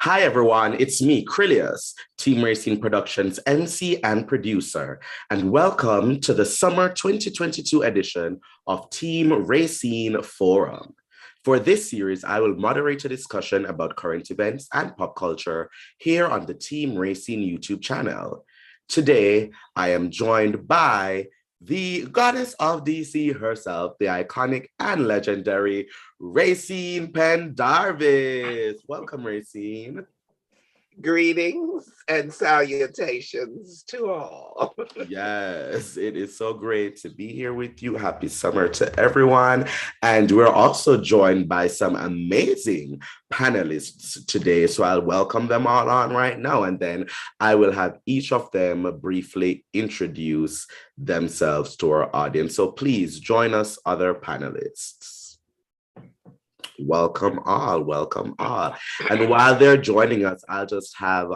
Hi, everyone. It's me, Krylios, Team Rayceen Productions MC and producer, and welcome to the summer 2022 edition of Team Rayceen Forum. For this series, I will moderate a discussion about current events and pop culture here on the Team Rayceen YouTube channel. Today, I am joined by the goddess of DC herself, the iconic and legendary Rayceen Pendarvis. Welcome, Rayceen. Greetings and salutations to all. Yes, it is so great to be here with you. Happy summer to everyone. And we're also joined by some amazing panelists today. So I'll welcome them all on right now. And then I will have each of them briefly introduce themselves to our audience. So please join us, other panelists. Welcome all, welcome all. And while they're joining us, I'll just have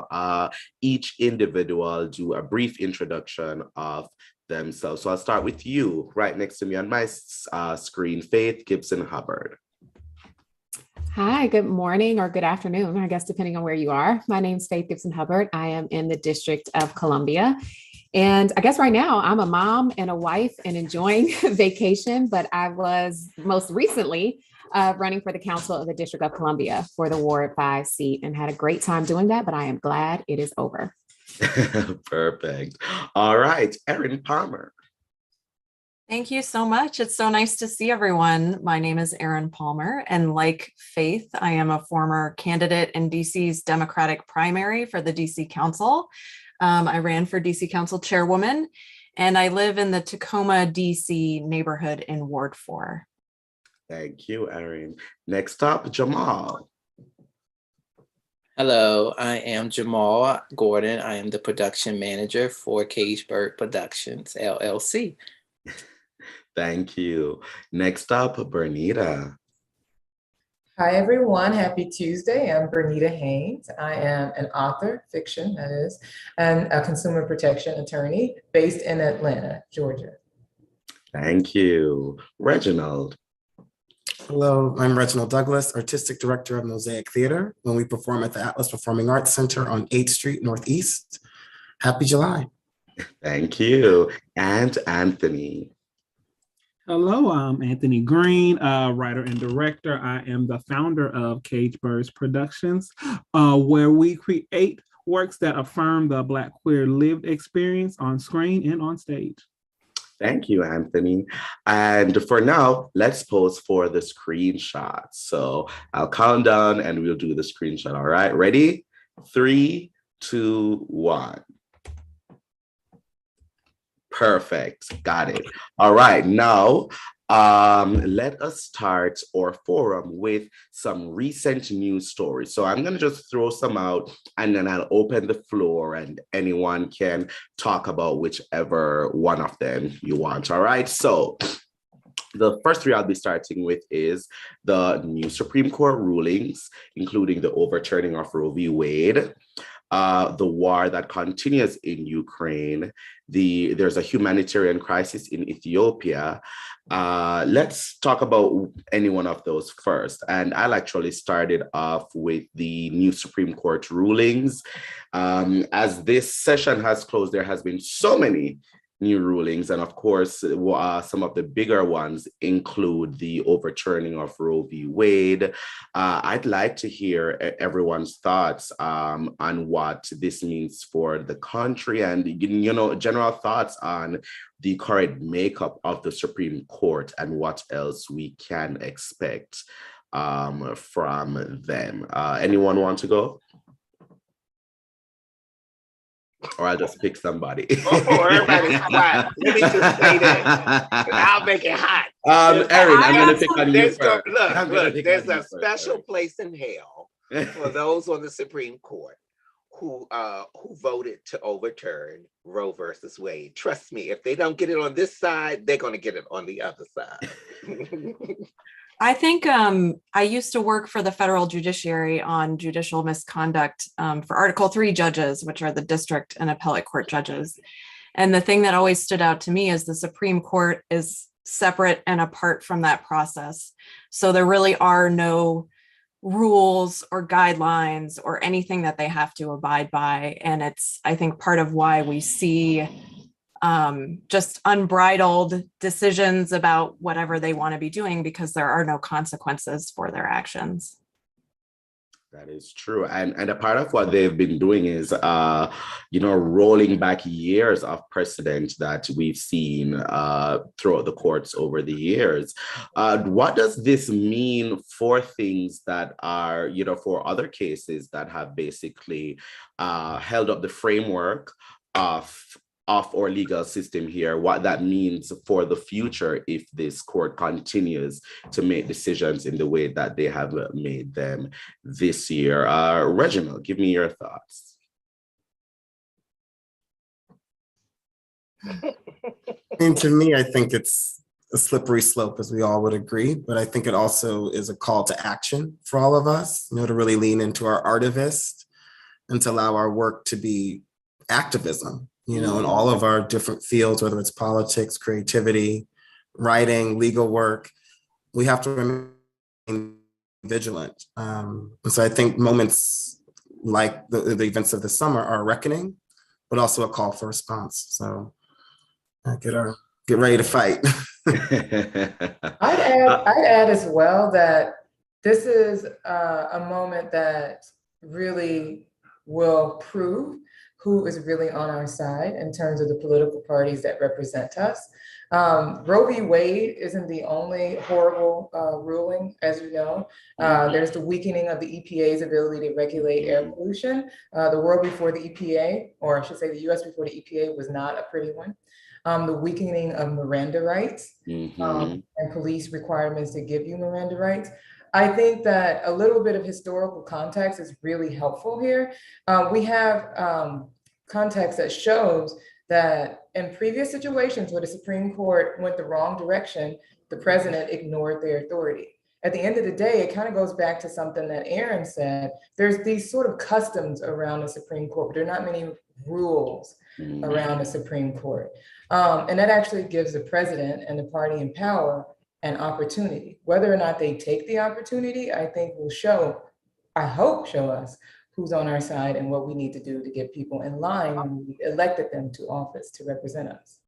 each individual do a brief introduction of themselves. So I'll start with you, right next to me on my screen, Faith Gibson Hubbard. Hi, good morning or good afternoon, I guess, depending on where you are. My name is Faith Gibson Hubbard. I am in the District of Columbia. And I guess right now I'm a mom and a wife and enjoying vacation, but I was most recently running for the Council of the District of Columbia for the Ward 5 seat and had a great time doing that, but I am glad it is over. Perfect. All right, Erin Palmer. Thank you so much. It's so nice to see everyone. My name is Erin Palmer, and like Faith, I am a former candidate in DC's Democratic primary for the DC Council. I ran for DC Council Chairwoman, and I live in the Tacoma, DC neighborhood in Ward 4. Thank you, Erin. Next up, Jamal. Hello, I am Jamal Gordon. I am the production manager for Cageburg Productions, LLC. Thank you. Next up, Bernita. Hi, everyone. Happy Tuesday. I'm Bernita Haynes. I am an author, fiction, that is, and a consumer protection attorney based in Atlanta, Georgia. Thank you. Reginald. Hello, I'm Reginald Douglas, Artistic Director of Mosaic Theater, when we perform at the Atlas Performing Arts Center on 8th Street Northeast. Happy July. Thank you. And Anthony. Hello, I'm Anthony Green, writer and director. I am the founder of Cageburg Productions, where we create works that affirm the Black queer lived experience on screen and on stage. Thank you, Anthony. And for now, let's pose for the screenshot. So I'll count down and we'll do the screenshot. All right, ready? 3, 2, 1. Perfect, got it. All right, now let us start our forum with some recent news stories. So I'm gonna just throw some out and then I'll open the floor and anyone can talk about whichever one of them you want, all right? So the first three I'll be starting with is the new Supreme Court rulings, including the overturning of Roe v. Wade, the war that continues in Ukraine, there's a humanitarian crisis in Ethiopia. Let's talk about any one of those first. And I'll actually start it off with the new Supreme Court rulings. As this session has closed, there has been so many new rulings. And of course, some of the bigger ones include the overturning of Roe v. Wade. I'd like to hear everyone's thoughts on what this means for the country and, general thoughts on the current makeup of the Supreme Court and what else we can expect from them. Anyone want to go? Or I'll just pick somebody. Everybody's quiet. Let me just say that. I'll make it hot. Erin, I'm going to pick on you first. Look, there's a special place in hell for those on the Supreme Court who voted to overturn Roe versus Wade. Trust me, if they don't get it on this side, they're going to get it on the other side. I think I used to work for the federal judiciary on judicial misconduct for Article 3 judges, which are the district and appellate court judges. And the thing that always stood out to me is the Supreme Court is separate and apart from that process. So there really are no rules or guidelines or anything that they have to abide by. And it's, I think, part of why we see just unbridled decisions about whatever they want to be doing, because there are no consequences for their actions. That is true. And a part of what they've been doing is, rolling back years of precedent that we've seen throughout the courts over the years. What does this mean for things that are, for other cases that have basically held up the framework of our legal system here, what that means for the future if this court continues to make decisions in the way that they have made them this year? Reginald, give me your thoughts. To me, I think it's a slippery slope, as we all would agree, but I think it also is a call to action for all of us, to really lean into our artivist and to allow our work to be activism, in all of our different fields, whether it's politics, creativity, writing, legal work. We have to remain vigilant. And so I think moments like the events of the summer are a reckoning, but also a call for response. So get ready to fight. I'd add as well that this is a moment that really will prove who is really on our side in terms of the political parties that represent us. Roe v. Wade isn't the only horrible ruling, as you know. There's the weakening of the EPA's ability to regulate air pollution. The world before the EPA, or I should say the US before the EPA, was not a pretty one. The weakening of Miranda rights and police requirements to give you Miranda rights. I think that a little bit of historical context is really helpful here. We have context that shows that in previous situations where the Supreme Court went the wrong direction, the president ignored their authority. At the end of the day, it kind of goes back to something that Aaron said. There's these sort of customs around the Supreme Court, but there are not many rules around the Supreme Court. And that actually gives the president and the party in power an opportunity. Whether or not they take the opportunity, I think will show us who's on our side and what we need to do to get people in line when we elected them to office to represent us.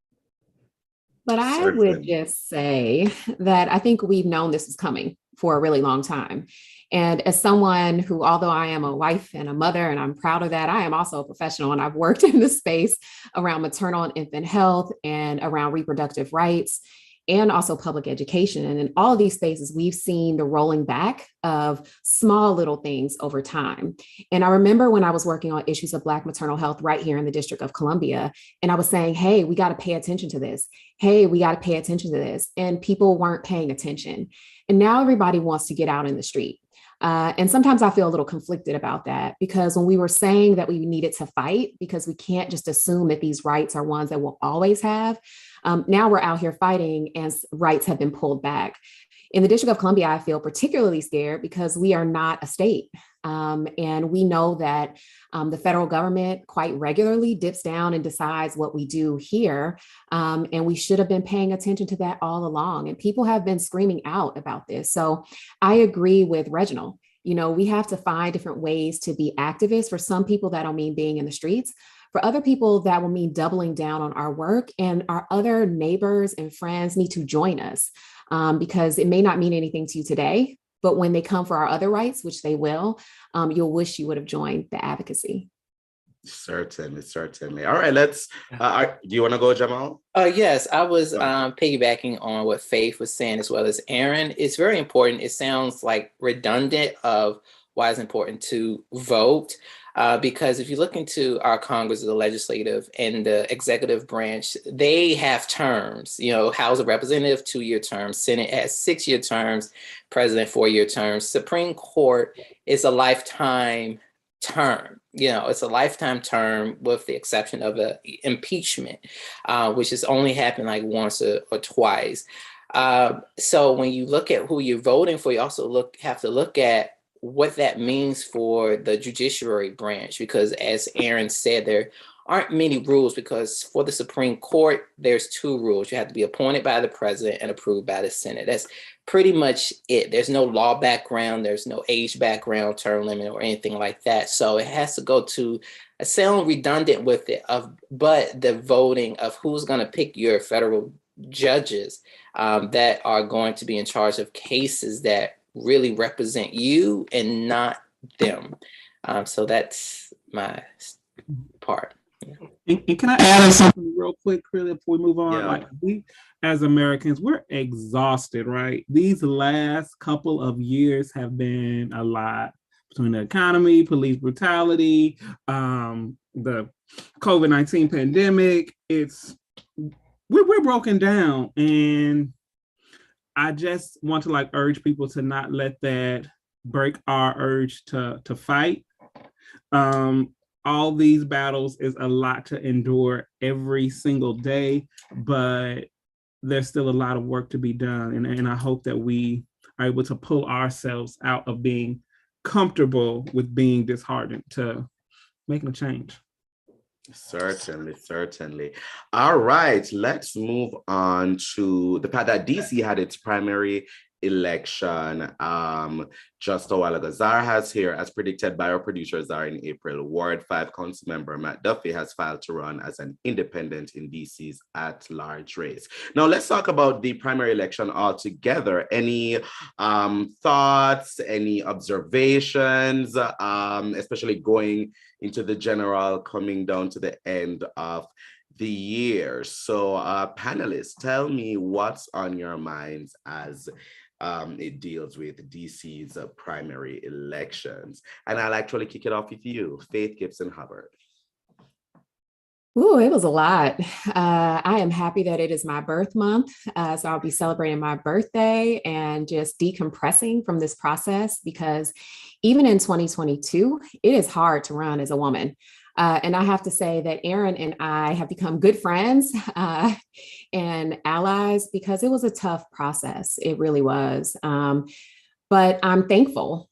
But I would just say that I think we've known this is coming for a really long time. And as someone who, although I am a wife and a mother, and I'm proud of that, I am also a professional, and I've worked in the space around maternal and infant health and around reproductive rights, and also public education. And in all of these spaces, we've seen the rolling back of small little things over time. And I remember when I was working on issues of Black maternal health right here in the District of Columbia, and I was saying, hey, we got to pay attention to this. Hey, we got to pay attention to this. And people weren't paying attention. And now everybody wants to get out in the street. And sometimes I feel a little conflicted about that, because when we were saying that we needed to fight, because we can't just assume that these rights are ones that we'll always have. Now we're out here fighting as rights have been pulled back. In the District of Columbia, I feel particularly scared because we are not a state. And we know that the federal government quite regularly dips down and decides what we do here. And we should have been paying attention to that all along. And people have been screaming out about this. So I agree with Reginald. We have to find different ways to be activists. For some people, that'll mean being in the streets. For other people, that will mean doubling down on our work, and our other neighbors and friends need to join us because it may not mean anything to you today, but when they come for our other rights, which they will, you'll wish you would have joined the advocacy. Certainly. All right, let's, do you want to go, Jamal? Yes, I was piggybacking on what Faith was saying as well as Aaron. It's very important. It sounds like redundant of why it's important to vote. Because if you look into our Congress, the legislative and the executive branch, they have terms, House of Representatives, 2-year terms, Senate has 6-year terms, President 4-year terms, Supreme Court is a lifetime term. It's a lifetime term with the exception of an impeachment, which has only happened like once or twice. So when you look at who you're voting for, you also have to look at what that means for the judiciary branch, because as Aaron said, there aren't many rules, because for the Supreme Court, there's 2 rules. You have to be appointed by the president and approved by the Senate. That's pretty much it. There's no law background, there's no age background, term limit, or anything like that. So it has to go to, I sound redundant with it, but the voting of who's going to pick your federal judges that are going to be in charge of cases that really represent you and not them. So that's my part. And can I add something real quick, really, before we move on? Yeah. Like, we as Americans, we're exhausted, right? These last couple of years have been a lot, between the economy, police brutality, the COVID-19 pandemic. We're broken down, and I just want to like urge people to not let that break our urge to fight. All these battles is a lot to endure every single day, but there's still a lot of work to be done. And I hope that we are able to pull ourselves out of being comfortable with being disheartened to making a change. Certainly. All right, let's move on to the fact that DC had its primary election just a while ago. Zara has here, as predicted by our producer Zara in April, Ward 5 council member Matt Duffy has filed to run as an independent in DC's at-large race. Now let's talk about the primary election altogether. Any thoughts, any observations, especially going into the general, coming down to the end of the year? So panelists, tell me what's on your minds as it deals with DC's primary elections. And I'll actually kick it off with you, Faith Gibson Hubbard. Ooh, it was a lot. I am happy that it is my birth month. So I'll be celebrating my birthday and just decompressing from this process, because even in 2022, it is hard to run as a woman. And I have to say that Aaron and I have become good friends and allies, because it was a tough process. It really was. But I'm thankful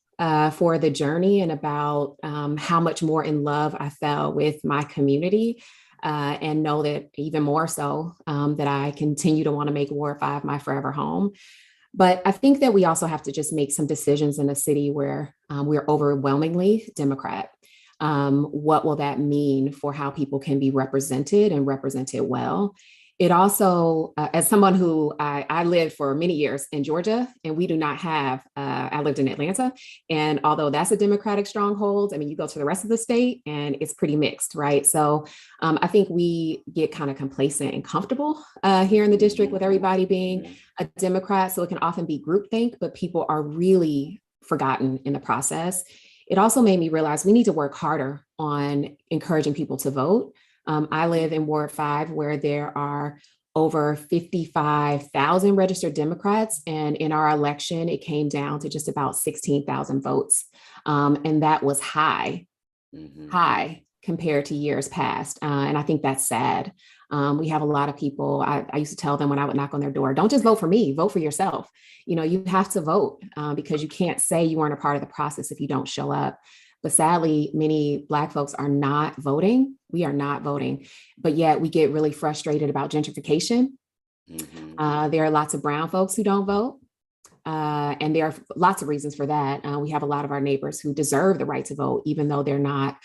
for the journey, and about how much more in love I fell with my community, and know that even more so that I continue to want to make Ward 5 my forever home. But I think that we also have to just make some decisions in a city where we're overwhelmingly Democrat. What will that mean for how people can be represented and represented well? It also, as someone who I lived for many years in Georgia, and we do not have, I lived in Atlanta, and although that's a Democratic stronghold, I mean, you go to the rest of the state and it's pretty mixed, right? So I think we get kind of complacent and comfortable here in the district with everybody being a Democrat. So it can often be groupthink, but people are really forgotten in the process. It also made me realize we need to work harder on encouraging people to vote. I live in Ward 5, where there are over 55,000 registered Democrats. And in our election, it came down to just about 16,000 votes. And that was high compared to years past. And I think that's sad. We have a lot of people, I used to tell them when I would knock on their door, don't just vote for me, vote for yourself. You know, you have to vote because you can't say you weren't a part of the process if you don't show up. But sadly, many Black folks are not voting. We are not voting, but yet we get really frustrated about gentrification. There are lots of brown folks who don't vote. And there are lots of reasons for that. We have a lot of our neighbors who deserve the right to vote, even though they're not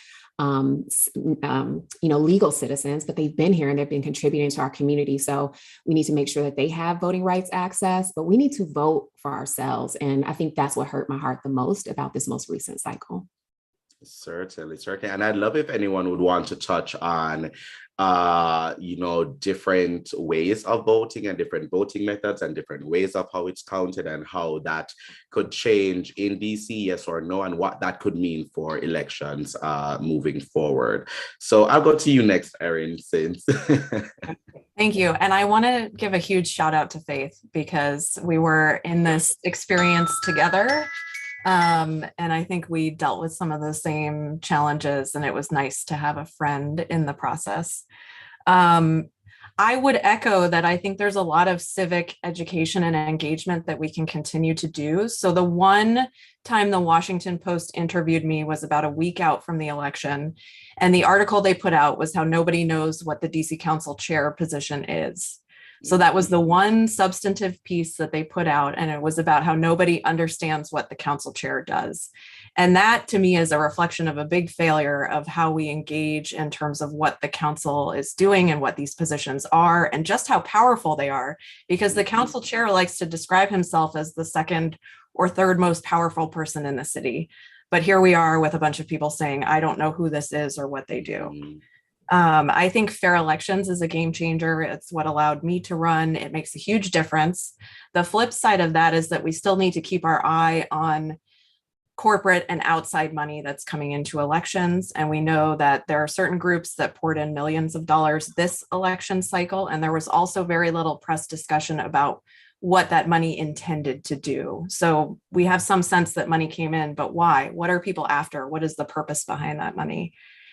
legal citizens, but they've been here and they've been contributing to our community. So we need to make sure that they have voting rights access, but we need to vote for ourselves. And I think that's what hurt my heart the most about this most recent cycle. Certainly. And I'd love if anyone would want to touch on, different ways of voting and different voting methods and different ways of how it's counted and how that could change in DC, yes or no, and what that could mean for elections moving forward. So I'll go to you next, Erin, since. Thank you. And I want to give a huge shout out to Faith, because we were in this experience together. And I think we dealt with some of the same challenges, and it was nice to have a friend in the process. I would echo that. I think there's a lot of civic education and engagement that we can continue to do. So the one time the Washington Post interviewed me was about a week out from the election. And the article they put out was how nobody knows what the DC Council chair position is. So that was the one substantive piece that they put out. And it was about how nobody understands what the council chair does. And that to me is a reflection of a big failure of how we engage in terms of what the council is doing and what these positions are and just how powerful they are, because the council chair likes to describe himself as the second or third most powerful person in the city. But here we are with a bunch of people saying, I don't know who this is or what they do. I think fair elections is a game changer. It's what allowed me to run. It makes a huge difference. The flip side of that is that we still need to keep our eye on corporate and outside money that's coming into elections. And we know that there are certain groups that poured in millions of dollars this election cycle. And there was also very little press discussion about what that money intended to do. So we have some sense that money came in, but why? What are people after? What is the purpose behind that money?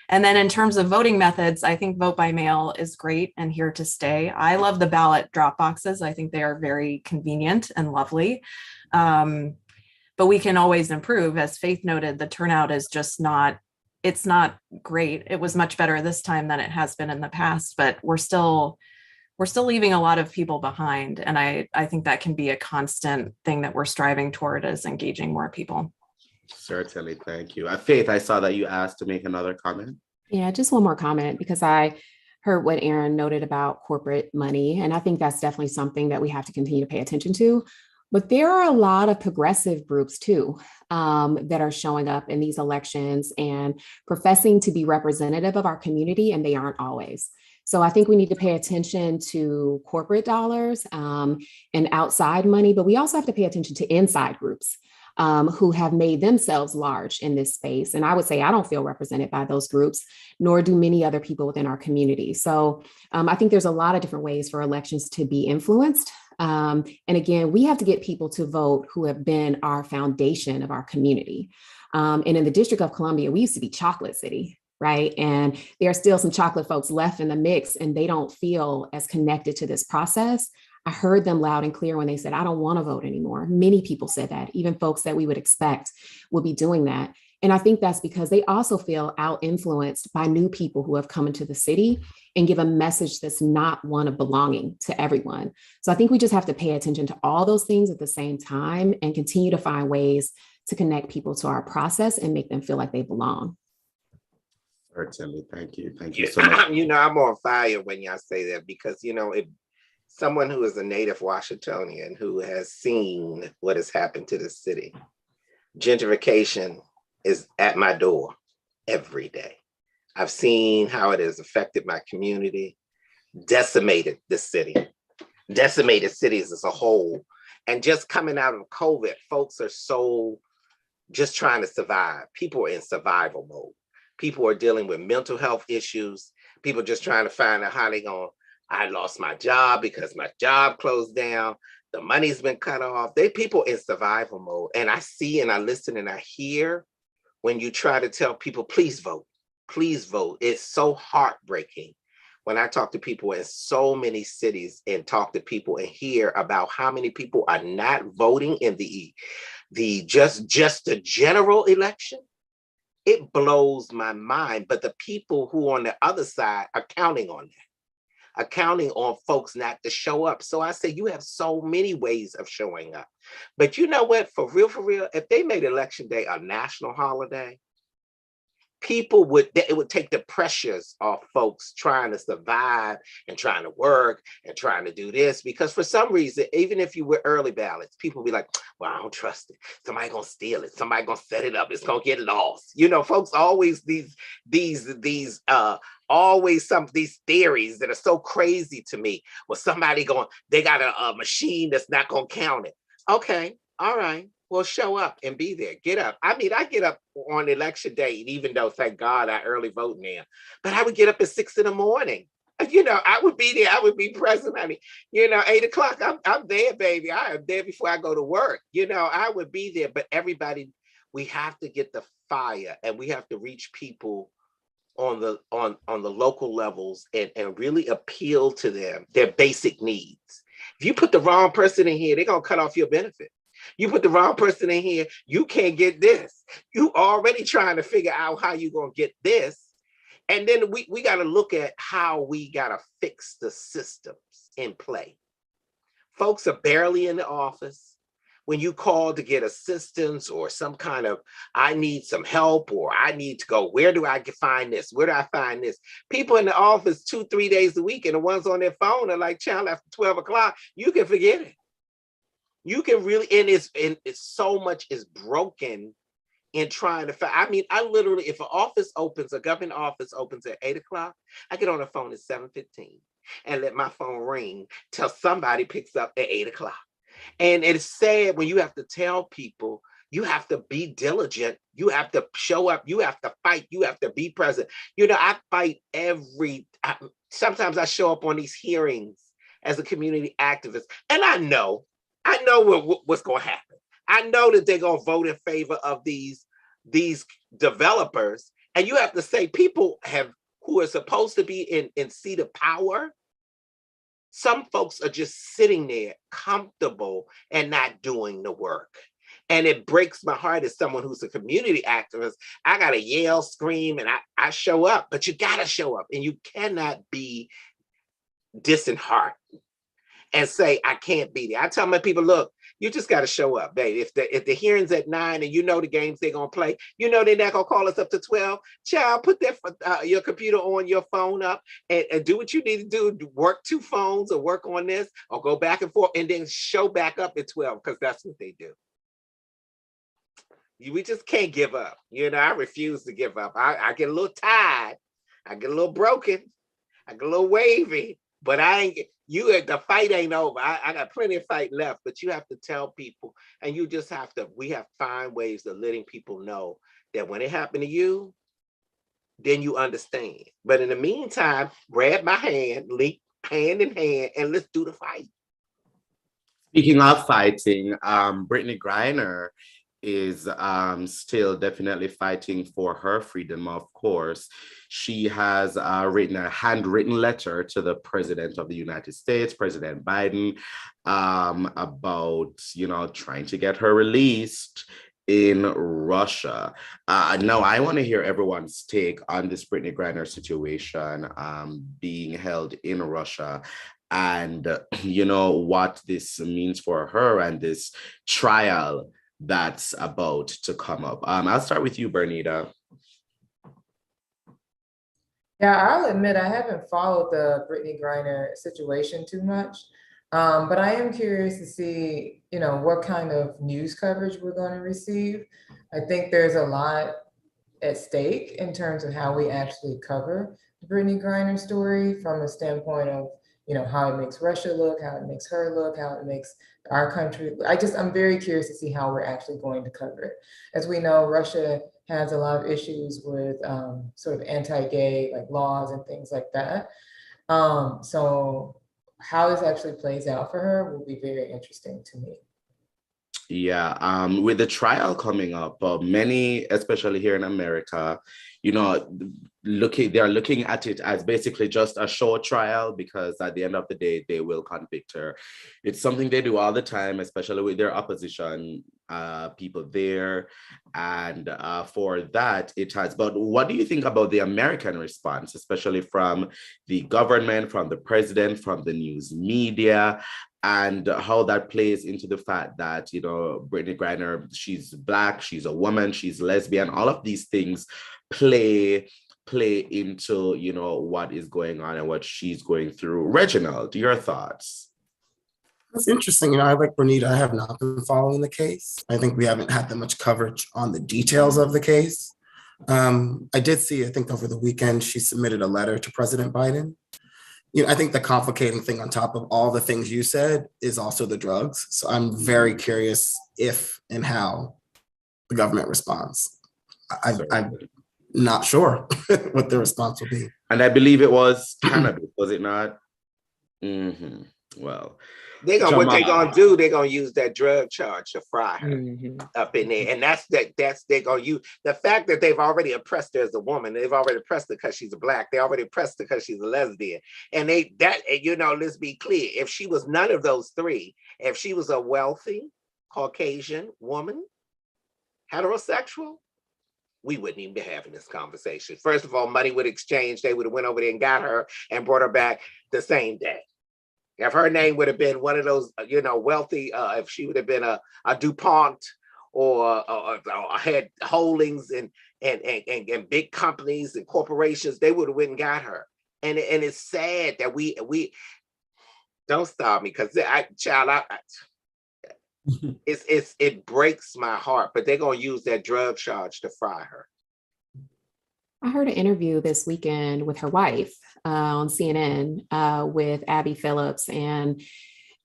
And then in terms of voting methods, I think vote by mail is great and here to stay. I love the ballot drop boxes. I think they are very convenient and lovely. But we can always improve. As Faith noted, the turnout is just it's not great. It was much better this time than it has been in the past, but we're still leaving a lot of people behind. And I think that can be a constant thing that we're striving toward, is engaging more people. Certainly, thank you. Faith, I saw that you asked to make another comment. Yeah, just one more comment, because I heard what Aaron noted about corporate money, and I think that's definitely something that we have to continue to pay attention to. But there are a lot of progressive groups too that are showing up in these elections and professing to be representative of our community, and they aren't always. So I think we need to pay attention to corporate dollars and outside money, but we also have to pay attention to inside groups who have made themselves large in this space. And I would say I don't feel represented by those groups, nor do many other people within our community. So I think there's a lot of different ways for elections to be influenced. And again, we have to get people to vote who have been our foundation of our community. And in the District of Columbia, we used to be Chocolate City, right? And there are still some chocolate folks left in the mix, and they don't feel as connected to this process. I heard them loud and clear when they said, I don't want to vote anymore. Many people said that, even folks that we would expect will be doing that. And I think that's because they also feel out-influenced by new people who have come into the city and give a message that's not one of belonging to everyone. So I think we just have to pay attention to all those things at the same time and continue to find ways to connect people to our process and make them feel like they belong. Certainly, thank you. Thank you so much. I'm on fire when y'all say that, because, if someone who is a native Washingtonian who has seen what has happened to the city, gentrification is at my door every day. I've seen how it has affected my community, decimated the city, decimated cities as a whole. And just coming out of COVID, folks are so just trying to survive. People are in survival mode. People are dealing with mental health issues. People just trying to find out how they're going. I lost my job because my job closed down. The money's been cut off. People in survival mode. And I see and I listen and I hear when you try to tell people, please vote, please vote. It's so heartbreaking when I talk to people in so many cities and talk to people and hear about how many people are not voting in the just the general election. It blows my mind. But the people who on the other side are counting on that, are counting on folks not to show up. So I say you have so many ways of showing up. But you know what, for real, if they made Election Day a national holiday, it would take the pressures off folks trying to survive and trying to work and trying to do this. Because for some reason, even if you were early ballots, people be like, well, I don't trust it. Somebody gonna steal it. Somebody gonna set it up. It's gonna get lost. Folks always these theories that are so crazy to me. Well, they got a machine that's not gonna count it. Okay, all right. Well, show up and be there. Get up. I get up on election day, even though, thank God, I early vote now. But I would get up at 6 a.m. I would be there. I would be present, honey. 8 o'clock, I'm there, baby. I am there before I go to work. I would be there. But everybody, we have to get the fire and we have to reach people on the local levels and really appeal to them, their basic needs. If you put the wrong person in here, they're gonna cut off your benefit. You put the wrong person in here, you can't get this. You already trying to figure out how you gonna get this. And then we got to look at how we got to fix the systems in play. Folks are barely in the office. When you call to get assistance or some kind of, I need some help, or I need to go, where do I find this? Where do I find this? People in the office 2-3 days a week, and the ones on their phone are like, child, after 12 o'clock, you can forget it. You can really, and it's so much is broken in trying to find. I mean, I literally, if a government office opens at 8 o'clock, I get on the phone at 7:15 and let my phone ring till somebody picks up at 8 o'clock. And it's sad when you have to tell people, you have to be diligent, you have to show up, you have to fight, you have to be present. You know, I fight sometimes I show up on these hearings as a community activist, and I know what's going to happen. I know that they're going to vote in favor of these developers. And you have to say, people who are supposed to be in seat of power, some folks are just sitting there comfortable and not doing the work. And it breaks my heart as someone who's a community activist. I got to yell, scream, and I show up, but you got to show up, and you cannot be disheartened and say, I can't be there. I tell my people, look, you just got to show up, baby. If the hearing's at 9 and you know the games they're going to play, you know they're not going to call us up to 12. Child, put your computer on your phone up and do what you need to do. Work 2 phones or work on this or go back and forth and then show back up at 12, because that's what they do. We just can't give up. You know, I refuse to give up. I get a little tired. I get a little broken. I get a little wavy, but the fight ain't over. I got plenty of fight left, but you have to tell people, and we have to find ways of letting people know that when it happened to you, then you understand. But in the meantime, grab my hand, link hand in hand, and let's do the fight. Speaking of fighting, Brittany Griner is still definitely fighting for her freedom, of course. She has written a handwritten letter to the President of the United States, President Biden, about, trying to get her released in Russia. Now, I want to hear everyone's take on this Brittany Griner situation, being held in Russia, and, what this means for her and this trial that's about to come up. I'll start with you, Bernita. Yeah, I'll admit I haven't followed the Brittany Griner situation too much, but I am curious to see, what kind of news coverage we're going to receive. I think there's a lot at stake in terms of how we actually cover the Brittany Griner story from a standpoint of, how it makes Russia look, how it makes her look, how it makes our country. I'm very curious to see how we're actually going to cover it. As we know, Russia has a lot of issues with sort of anti-gay laws and things like that. So how this actually plays out for her will be very interesting to me. Yeah, with the trial coming up, many, especially here in America, they're looking at it as basically just a short trial, because at the end of the day, they will convict her. It's something they do all the time, especially with their opposition people there. And for that, it has. But what do you think about the American response, especially from the government, from the president, from the news media, and how that plays into the fact that, Brittany Griner, she's Black, she's a woman, she's lesbian, all of these things play into, what is going on and what she's going through. Reginald, your thoughts? That's interesting. I like Bernita, I have not been following the case. I think we haven't had that much coverage on the details of the case. I did see, I think over the weekend, she submitted a letter to President Biden. I think the complicating thing on top of all the things you said is also the drugs. So I'm very curious if and how the government responds. I'm not sure what the response will be. And I believe it was cannabis, was it not? Mm-hmm. Well, what they gonna do, they're gonna use that drug charge to fry her up in there. And that's they're gonna use the fact that they've already oppressed her as a woman, they've already oppressed her because she's a Black, they already oppressed her because she's a lesbian. And let's be clear, if she was none of those three, if she was a wealthy Caucasian woman, heterosexual, we wouldn't even be having this conversation. First of all, money would exchange, they would have went over there and got her and brought her back the same day. If her name would have been one of those, wealthy, if she would have been a DuPont or had holdings and big companies and corporations, they would have went and got her. And it's sad that we don't stop me, because it breaks my heart, but they're gonna use that drug charge to fry her. I heard an interview this weekend with her wife on CNN with Abby Phillips, and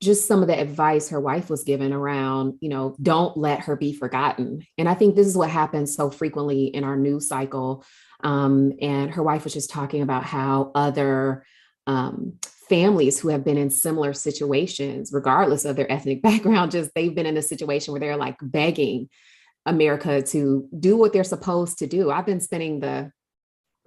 just some of the advice her wife was given around, don't let her be forgotten. And I think this is what happens so frequently in our news cycle. And her wife was just talking about how other families who have been in similar situations, regardless of their ethnic background, they've been in a situation where they're like begging America to do what they're supposed to do. I've been spending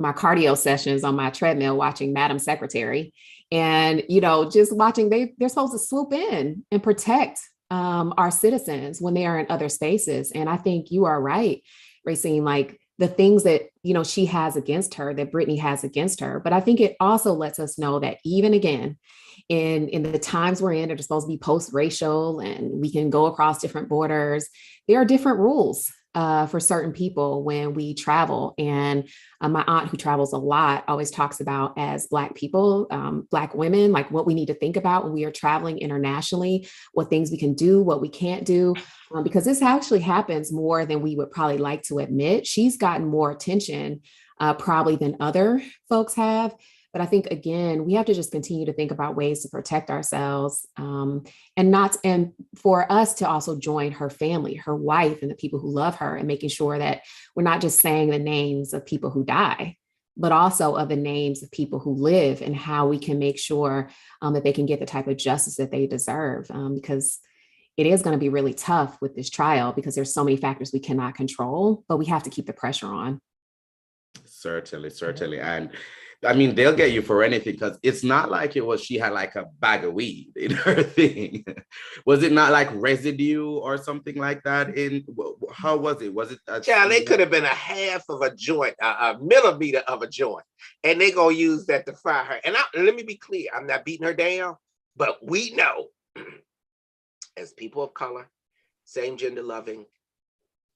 my cardio sessions on my treadmill watching Madam Secretary, and just watching, they're supposed to swoop in and protect our citizens when they are in other spaces. And I think you are right, Rayceen, like the things that she has against her, that Brittany has against her. But I think it also lets us know that even again, in the times we're in, they're supposed to be post-racial and we can go across different borders, there are different rules for certain people when we travel. And my aunt, who travels a lot, always talks about, as Black people, Black women, like what we need to think about when we are traveling internationally, what things we can do, what we can't do, because this actually happens more than we would probably like to admit. She's gotten more attention probably than other folks have. But I think, again, we have to just continue to think about ways to protect ourselves, and for us to also join her family, her wife, and the people who love her, and making sure that we're not just saying the names of people who die, but also of the names of people who live, and how we can make sure that they can get the type of justice that they deserve, because it is going to be really tough with this trial, because there's so many factors we cannot control, but we have to keep the pressure on. Certainly. And I mean, they'll get you for anything, because it's not like she had like a bag of weed in her thing. Was it not like residue or something like that? How was it? Was it they could have been a half of a joint, a millimeter of a joint, and they gonna use that to fry her. And let me be clear, I'm not beating her down, but we know as people of color, same gender loving,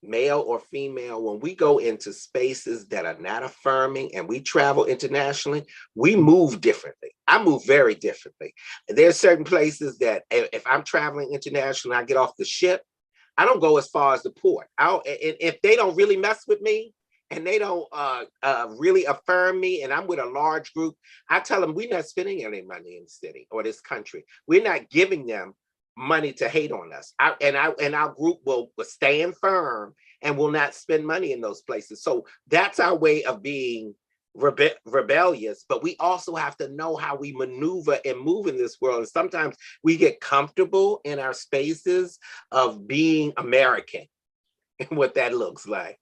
male or female, when we go into spaces that are not affirming and we travel internationally, we move differently. I move very differently. There's certain places that if I'm traveling internationally, I get off the ship, I don't go as far as the port. If they don't really mess with me and they don't really affirm me, and I'm with a large group, I tell them we're not spending any money in the city or this country. We're not giving them money to hate on us. And our group will stand firm and will not spend money in those places. So that's our way of being rebellious, but we also have to know how we maneuver and move in this world. And sometimes we get comfortable in our spaces of being American and what that looks like.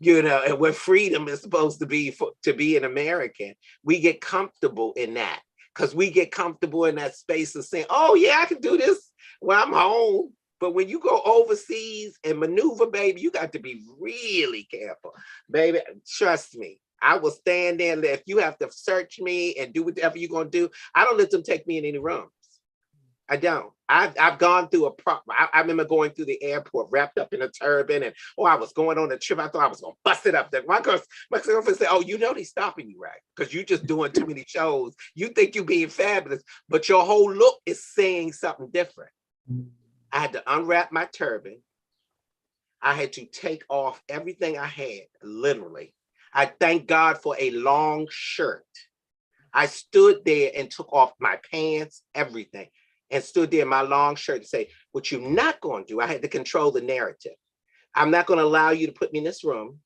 And what freedom is supposed to be to be an American. We get comfortable in that, because we get comfortable in that space of saying, oh yeah, I can do this when I'm home. But when you go overseas and maneuver, baby, you got to be really careful. Baby, trust me. I will stand there. If you have to search me and do whatever you're going to do, I don't let them take me in any rooms. I don't. I've gone through I remember going through the airport wrapped up in a turban, and I was going on a trip. I thought I was going to bust it up. My girlfriend said, oh, they're stopping you, right? Because you're just doing too many shows. You think you're being fabulous, but your whole look is saying something different. I had to unwrap my turban. I had to take off everything I had, literally. I thank God for a long shirt. I stood there and took off my pants, everything, and stood there in my long shirt and say, what you're not going to do, I had to control the narrative. I'm not going to allow you to put me in this room.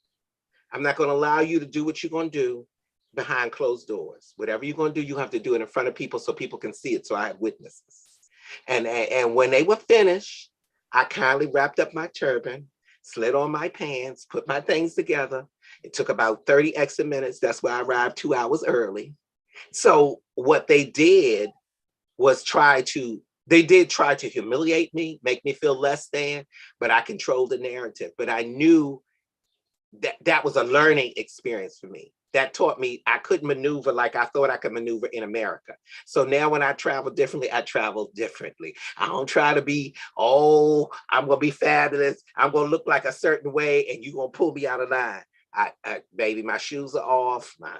I'm not going to allow you to do what you're going to do behind closed doors. Whatever you're going to do, you have to do it in front of people so people can see it, so I have witnesses. And when they were finished, I kindly wrapped up my turban, slid on my pants, put my things together. It took about 30 extra minutes. That's why I arrived 2 hours early. So what they did was they did try to humiliate me, make me feel less than, but I controlled the narrative. But I knew that that was a learning experience for me. That taught me I couldn't maneuver like I thought I could maneuver in America. So now when I travel differently, I travel differently. I don't try to be, oh, I'm going to be fabulous. I'm going to look like a certain way and you're going to pull me out of line. Baby, my shoes are off. I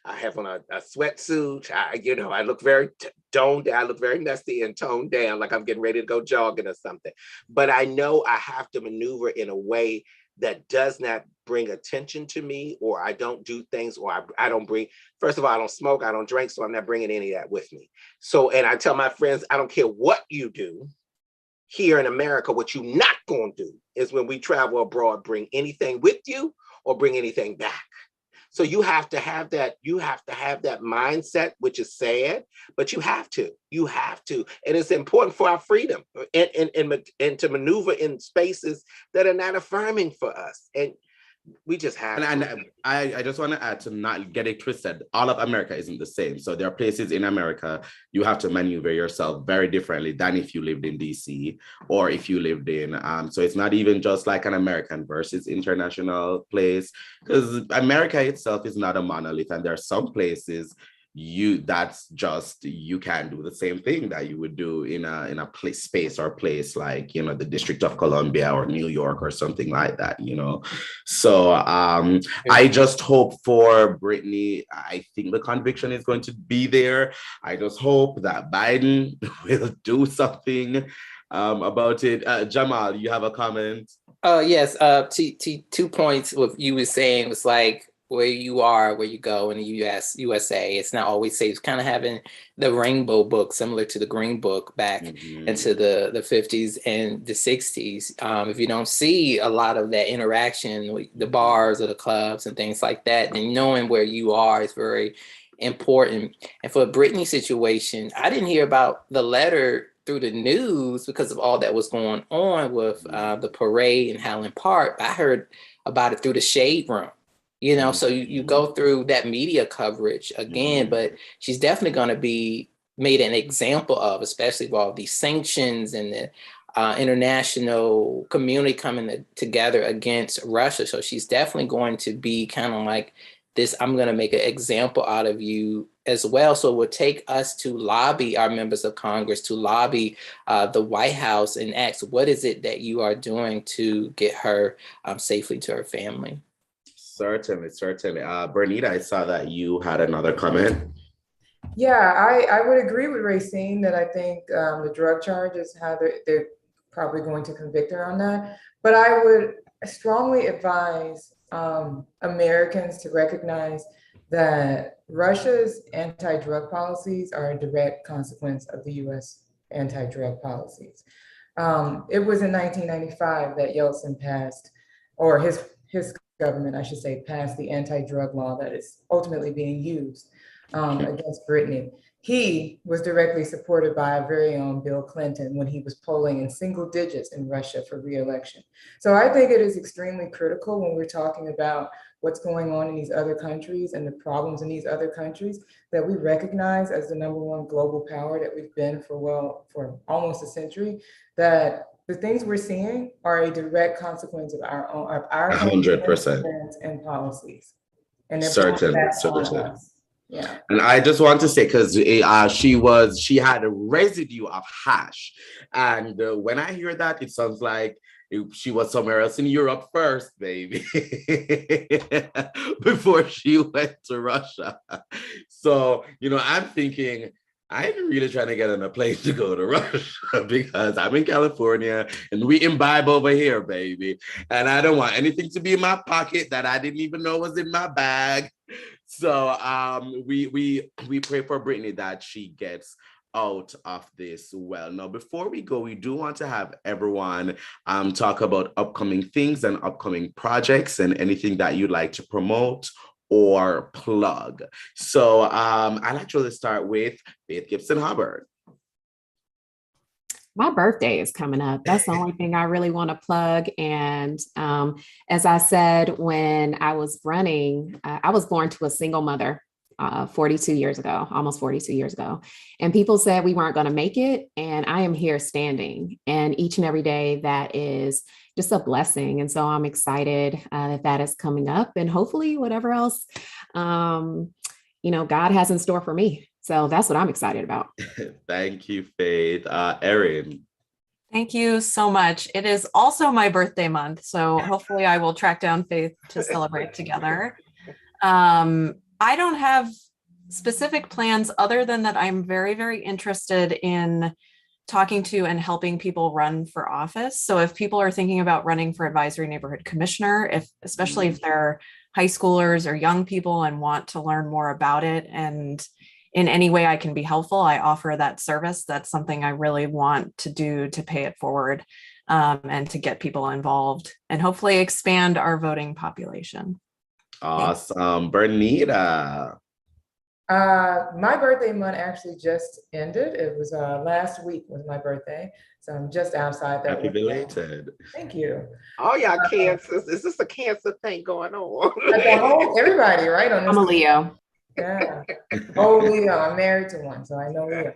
have on a sweatsuit. I look very toned down. I look very messy and toned down, like I'm getting ready to go jogging or something. But I know I have to maneuver in a way that does not bring attention to me, or I don't do things, or I don't bring, first of all, I don't smoke, I don't drink, so I'm not bringing any of that with me. So, and I tell my friends, I don't care what you do here in America, what you're not going to do is when we travel abroad, bring anything with you or bring anything back. So you have to have that mindset, which is sad, but you have to, and it's important for our freedom and to maneuver in spaces that are not affirming for us. And we just have and I just want to add, to not get it twisted, all of America isn't the same. So there are places in America you have to maneuver yourself very differently than if you lived in DC or if you lived in so it's not even just like an American versus international place, because America itself is not a monolith, and there are some places you can't do the same thing that you would do in a space like the District of Columbia or New York or something like that. So I just hope for Brittany, I think the conviction is going to be there. I just hope that Biden will do something about it. Jamal, you have a comment? Yes, 2 points. What you were saying was like, where you are, where you go in the USA, it's not always safe. It's kind of having the rainbow book, similar to the green book back into the 50s and the 60s. If you don't see a lot of that interaction with the bars or the clubs and things like that, then knowing where you are is very important. And for Brittany's situation, I didn't hear about the letter through the news because of all that was going on with the parade in Highland Park. I heard about it through the Shade Room. So you go through that media coverage again, but she's definitely going to be made an example of, especially with all these sanctions and the international community coming together against Russia. So she's definitely going to be kind of like this, I'm going to make an example out of you as well. So it will take us to lobby our members of Congress, to lobby the White House and ask, what is it that you are doing to get her safely to her family? Certainly. Bernita, I saw that you had another comment. Yeah, I would agree with Rayceen that I think the drug charge is how they're probably going to convict her on that. But I would strongly advise Americans to recognize that Russia's anti-drug policies are a direct consequence of the US anti-drug policies. It was in 1995 that Yeltsin passed, or his government, I should say, passed the anti-drug law that is ultimately being used against Brittany. He was directly supported by our very own Bill Clinton when he was polling in single digits in Russia for re-election. So I think it is extremely critical when we're talking about what's going on in these other countries and the problems in these other countries that we recognize as the #1 global power that we've been for almost a century, that the things we're seeing are a direct consequence of our 100% and policies. And certainly. Yeah. And I just want to say, because she had a residue of hash, and when I hear that, it sounds like she was somewhere else in Europe first, baby, before she went to Russia. So I'm thinking, I ain't really trying to get on a plane to go to Russia because I'm in California and we imbibe over here, baby. And I don't want anything to be in my pocket that I didn't even know was in my bag. So we pray for Brittany that she gets out of this well. Now, before we go, we do want to have everyone talk about upcoming things and upcoming projects and anything that you'd like to promote or plug. So I'll actually start with Faith Gibson Hubbard. My birthday is coming up. That's the only thing I really want to plug. And as I said, when I was running, I was born to a single mother 42 years ago, almost 42 years ago. And people said we weren't going to make it. And I am here standing. And each and every day, that is just a blessing. And so I'm excited that is coming up, and hopefully whatever else, God has in store for me. So that's what I'm excited about. Thank you, Faith. Erin. Thank you so much. It is also my birthday month, so hopefully I will track down Faith to celebrate together. I don't have specific plans other than that I'm very, very interested in talking to and helping people run for office. So if people are thinking about running for advisory neighborhood commissioner, especially if they're high schoolers or young people and want to learn more about it, and in any way I can be helpful, I offer that service. That's something I really want to do to pay it forward, and to get people involved and hopefully expand our voting population. Awesome. Bernita. My birthday month actually just ended. It was last week was my birthday. So I'm just outside that. Happy belated. Thank you. Oh, y'all cancers. Is this a cancer thing going on? Everybody, right? I'm a Leo. Yeah. Oh, Leo. I'm married to one, so I know Leo.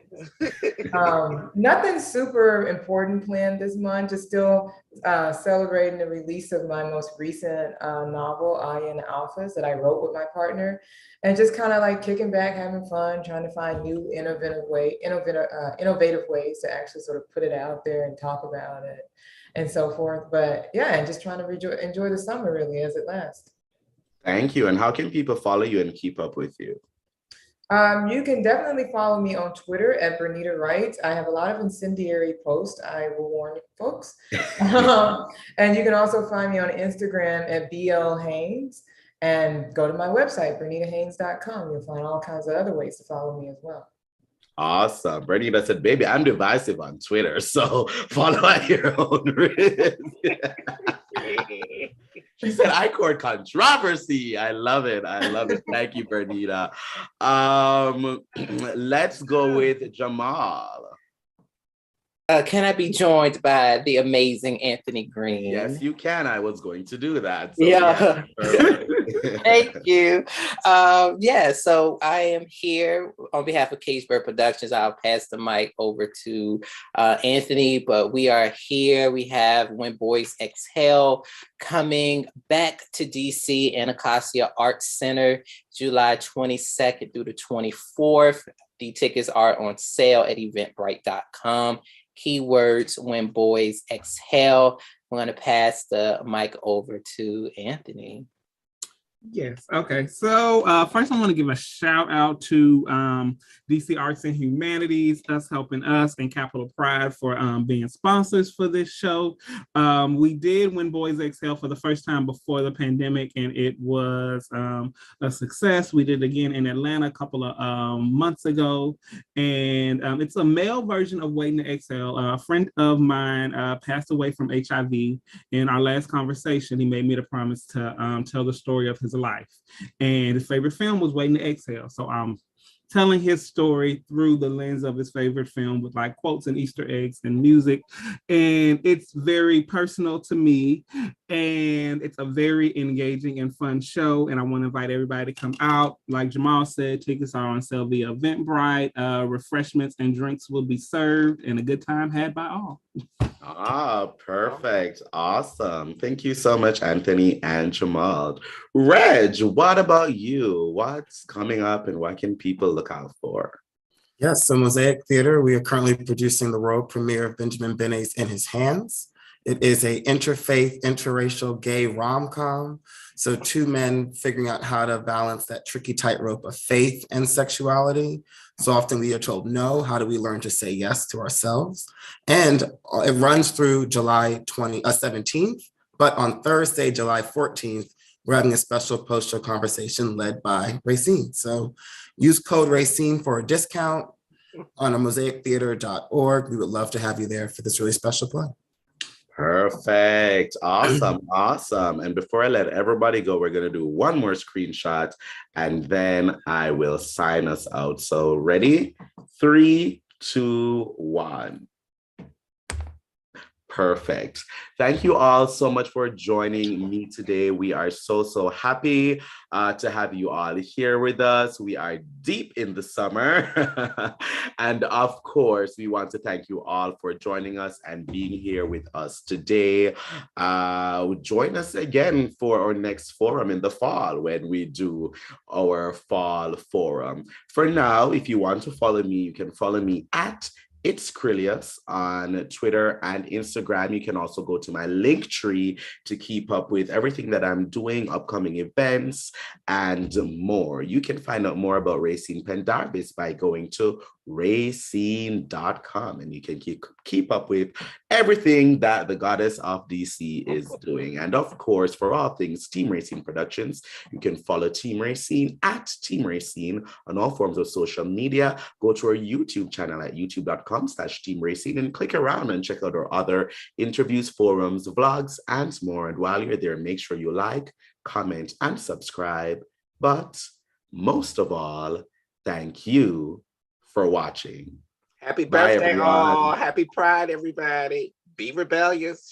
Nothing super important planned this month. Just still celebrating the release of my most recent novel, I in the Office, that I wrote with my partner, and just kind of like kicking back, having fun, trying to find new innovative ways to actually sort of put it out there and talk about it and so forth. But yeah, and just trying to enjoy the summer really as it lasts. Thank you. And how can people follow you and keep up with you? You can definitely follow me on Twitter at Bernita Wright. I have a lot of incendiary posts, I will warn folks. And you can also find me on Instagram at BL Haynes, and go to my website, BernitaHaynes.com. You'll find all kinds of other ways to follow me as well. Awesome. Bernita said, baby, I'm divisive on Twitter, so follow at your own risk. She said, I court controversy. I love it. I love it. Thank you, Bernita. Let's go with Jamal. Can I be joined by the amazing Anthony Green? Yes, you can. I was going to do that. So yeah. Thank you. So I am here on behalf of Cageburg Productions. I'll pass the mic over to Anthony, but we are here. We have When Boys Exhale coming back to DC and Acacia Arts Center, July 22nd through the 24th. The tickets are on sale at eventbrite.com. Keywords, When Boys Exhale. I'm going to pass the mic over to Anthony. Yes. Okay. So first, I want to give a shout out to DC Arts and Humanities, us helping us, and Capital Pride for being sponsors for this show. We did When Boys Exhale for the first time before the pandemic, and it was a success. We did it again in Atlanta a couple of months ago, and it's a male version of Waiting to Exhale. A friend of mine passed away from HIV. In our last conversation, he made me the promise to tell the story of his life, and his favorite film was Waiting to Exhale. So I'm telling his story through the lens of his favorite film with like quotes and Easter eggs and music, and it's very personal to me, and it's a very engaging and fun show, and I want to invite everybody to come out. Like Jamal said, tickets are on sale via Eventbrite. Refreshments and drinks will be served, and a good time had by all. Perfect. Awesome. Thank you so much, Anthony and Jamal. Reg, what about you? What's coming up and what can people look out for? Yes, so Mosaic Theater, we are currently producing the world premiere of Benjamin Benet's In His Hands. It is a interfaith, interracial, gay rom-com. So two men figuring out how to balance that tricky tightrope of faith and sexuality. So often we are told no. How do we learn to say yes to ourselves? And it runs through July 17th, but on Thursday, July 14th, we're having a special post-show conversation led by Rayceen. So use code Rayceen for a discount on mosaictheater.org. We would love to have you there for this really special play. Perfect. Awesome. And before I let everybody go, we're going to do one more screenshot and then I will sign us out. So ready? 3, 2, 1. Perfect. Thank you all so much for joining me today. We are so happy to have you all here with us. We are deep in the summer. And of course, we want to thank you all for joining us and being here with us today. Join us again for our next forum in the fall when we do our fall forum. For now, if you want to follow me, you can follow me at It's Krylios on Twitter and Instagram. You can also go to my link tree to keep up with everything that I'm doing, upcoming events, and more. You can find out more about Rayceen Pendarvis by going to Rayceen.com, and you can keep up with everything that the goddess of DC is doing. And of course, for all things Team Rayceen Productions, you can follow Team Rayceen at Team Rayceen on all forms of social media. Go to our YouTube channel at youtube.com/Team Rayceen and click around and check out our other interviews, forums, vlogs, and more. And while you're there, make sure you like, comment, and subscribe. But most of all, thank you for watching. Happy Bye, birthday, everyone. all. Happy Pride, everybody. Be rebellious.